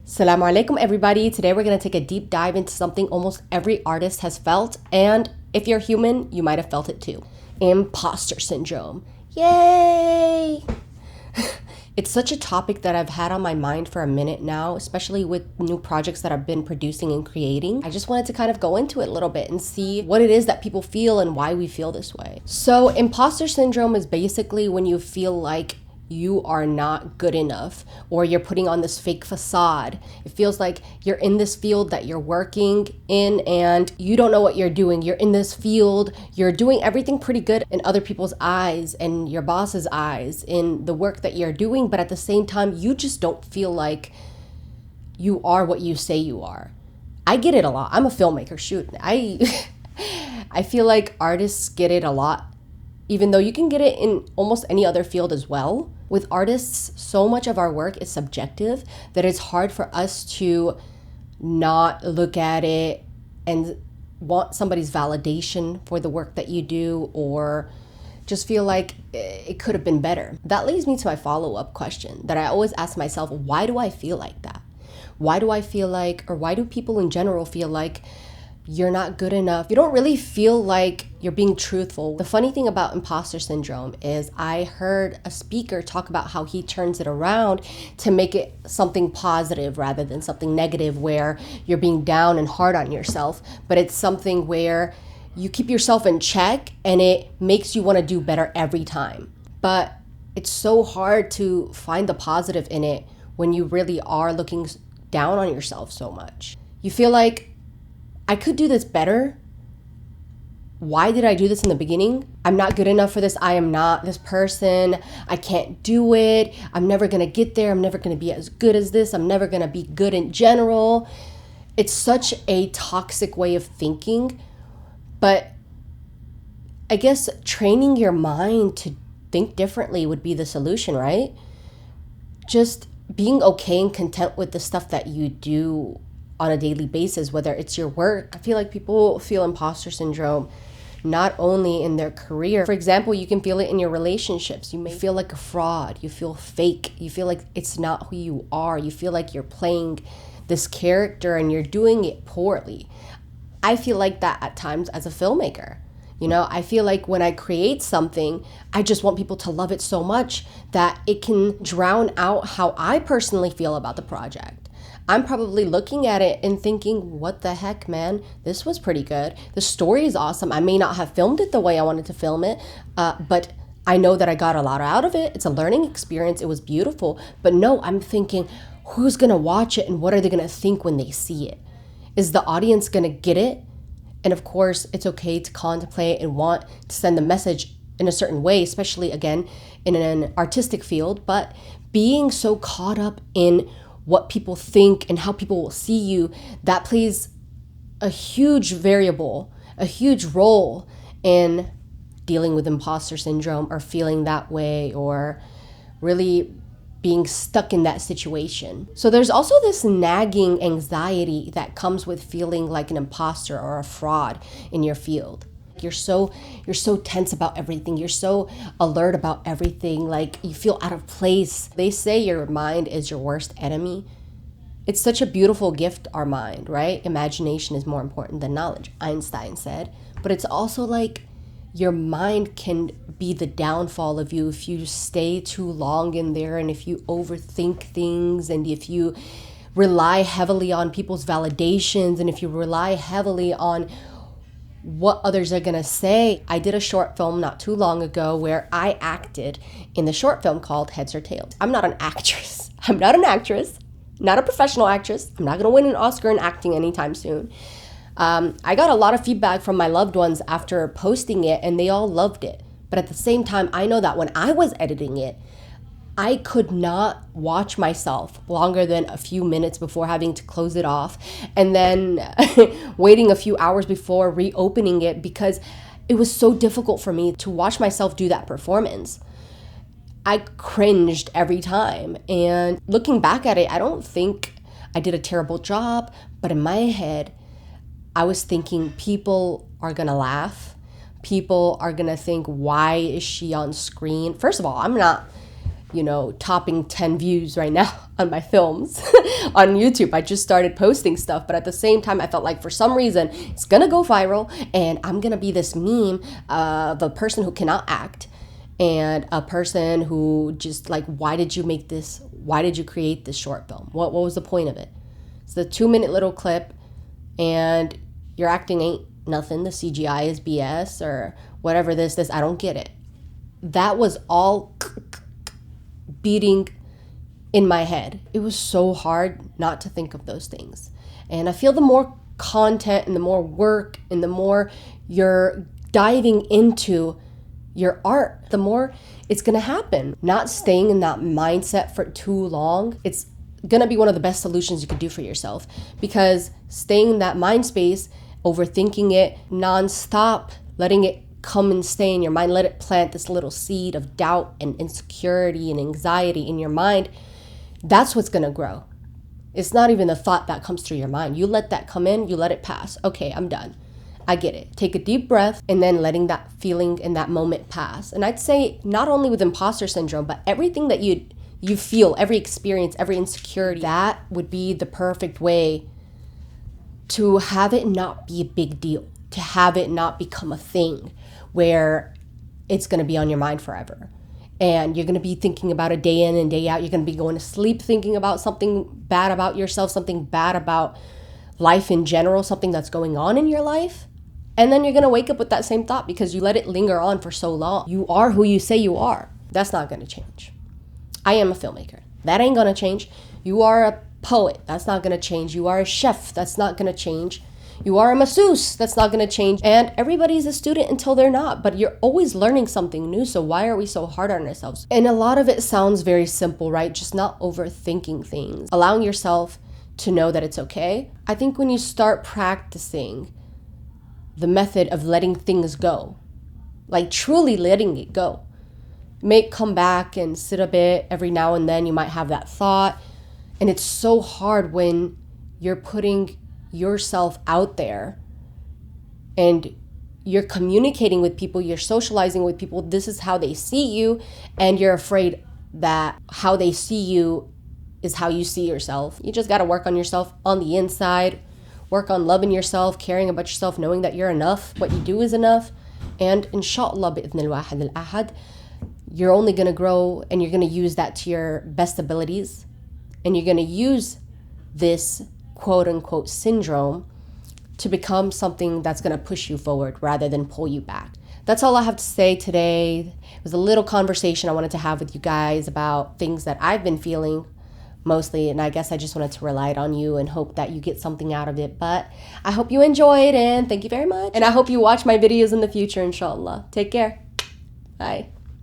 Assalamu alaikum everybody. Today we're going to take a deep dive into something almost every artist has felt, and if you're human, you might have felt it too. Imposter syndrome. Yay! It's such a topic that I've had on my mind for a minute now, especially with new projects that I've been producing and creating. I just wanted to kind of go into it a little bit and see what it is that people feel and why we feel this way. So imposter syndrome is basically when you feel like you are not good enough, or you're putting on this fake facade. It feels like you're in this field that you're working in and you don't know what you're doing. You're in this field, you're doing everything pretty good in other people's eyes and your boss's eyes in the work that you're doing, but at the same time, you just don't feel like you are what you say you are. I get it a lot. I'm a filmmaker, shoot. I feel like artists get it a lot, even though you can get it in almost any other field as well. With artists, so much of our work is subjective that it's hard for us to not look at it and want somebody's validation for the work that you do, or just feel like it could have been better. That leads me to my follow-up question that I always ask myself: why do I feel like that? Why do I feel like, or why do people in general feel like you're not good enough? You don't really feel like you're being truthful. The funny thing about imposter syndrome is I heard a speaker talk about how he turns it around to make it something positive rather than something negative where you're being down and hard on yourself, but it's something where you keep yourself in check and it makes you want to do better every time. But it's so hard to find the positive in it when you really are looking down on yourself so much. You feel like, I could do this better. Why did I do this in the beginning? I'm not good enough for this. I am not this person. I can't do it. I'm never going to get there. I'm never going to be as good as this. I'm never going to be good in general. It's such a toxic way of thinking. But I guess training your mind to think differently would be the solution, right? Just being okay and content with the stuff that you do on a daily basis, whether it's your work. I feel like people feel imposter syndrome not only in their career. For example, you can feel it in your relationships. You may feel like a fraud. You feel fake. You feel like it's not who you are. You feel like you're playing this character and you're doing it poorly. I feel like that at times as a filmmaker. You know, I feel like when I create something, I just want people to love it so much that it can drown out how I personally feel about the project. I'm probably looking at it and thinking, what the heck, man? This was pretty good. The story is awesome. I may not have filmed it the way I wanted to film it, but I know that I got a lot out of it. It's a learning experience. It was beautiful. But no, I'm thinking, who's going to watch it and what are they going to think when they see it? Is the audience going to get it? And of course, it's okay to contemplate and want to send the message in a certain way, especially, again, in an artistic field. But being so caught up in what people think and how people will see you, that plays a huge variable, a huge role in dealing with imposter syndrome or feeling that way or really being stuck in that situation. So there's also this nagging anxiety that comes with feeling like an imposter or a fraud in your field. You're so tense about everything. You're so alert about everything. Like you feel out of place. They say your mind is your worst enemy. It's such a beautiful gift, our mind, right? Imagination is more important than knowledge, Einstein said. But it's also like your mind can be the downfall of you if you stay too long in there and if you overthink things and if you rely heavily on people's validations and if you rely heavily on what others are gonna say. I did a short film not too long ago where I acted in the short film called Heads or Tails. I'm not an actress. Not a professional actress. I'm not gonna win an Oscar in acting anytime soon. I got a lot of feedback from my loved ones after posting it and they all loved it. But at the same time, I know that when I was editing it, I could not watch myself longer than a few minutes before having to close it off and then waiting a few hours before reopening it because it was so difficult for me to watch myself do that performance. I cringed every time. And looking back at it, I don't think I did a terrible job, but in my head, I was thinking people are gonna laugh. People are gonna think, why is she on screen? First of all, I'm not topping 10 views right now on my films on YouTube. I just started posting stuff, but at the same time, I felt like for some reason it's gonna go viral and I'm gonna be this meme of a person who cannot act and a person who just like, why did you make this? Why did you create this short film? What was the point of it? It's the 2-minute little clip and your acting ain't nothing. The CGI is BS or whatever this. I don't get it. That was all beating in my head. It was so hard not to think of those things. And I feel the more content and the more work and the more you're diving into your art, the more it's gonna happen. Not staying in that mindset for too long, it's gonna be one of the best solutions you could do for yourself, because staying in that mind space, overthinking it nonstop, letting it come and stay in your mind, let it plant this little seed of doubt and insecurity and anxiety in your mind, that's what's gonna grow. It's not even the thought that comes through your mind. You let that come in, you let it pass. Okay, I'm done. I get it. Take a deep breath and then letting that feeling in that moment pass. And I'd say not only with imposter syndrome, but everything that you feel, every experience, every insecurity, that would be the perfect way to have it not be a big deal, to have it not become a thing where it's going to be on your mind forever. And you're going to be thinking about it day in and day out. You're going to be going to sleep thinking about something bad about yourself, something bad about life in general, something that's going on in your life. And then you're going to wake up with that same thought because you let it linger on for so long. You are who you say you are. That's not going to change. I am a filmmaker. That ain't going to change. You are a poet. That's not going to change. You are a chef. That's not going to change. You are a masseuse. That's not going to change. And everybody's a student until they're not. But you're always learning something new. So why are we so hard on ourselves? And a lot of it sounds very simple, right? Just not overthinking things. Allowing yourself to know that it's okay. I think when you start practicing the method of letting things go, like truly letting it go, may come back and sit a bit every now and then. You might have that thought. And it's so hard when you're putting yourself out there and you're communicating with people, you're socializing with people. This is how they see you. And you're afraid that how they see you is how you see yourself. You just got to work on yourself on the inside, work on loving yourself, caring about yourself, knowing that you're enough. What you do is enough. And inshallah, bi'idhn al-wahid al-ahad, you're only going to grow and you're going to use that to your best abilities. And you're going to use this quote unquote syndrome to become something that's going to push you forward rather than pull you back. That's all I have to say today. It was a little conversation I wanted to have with you guys about things that I've been feeling mostly, and I guess I just wanted to rely it on you and hope that you get something out of it. But I hope you enjoyed, and thank you very much. And I hope you watch my videos in the future, inshallah. Take care. Bye.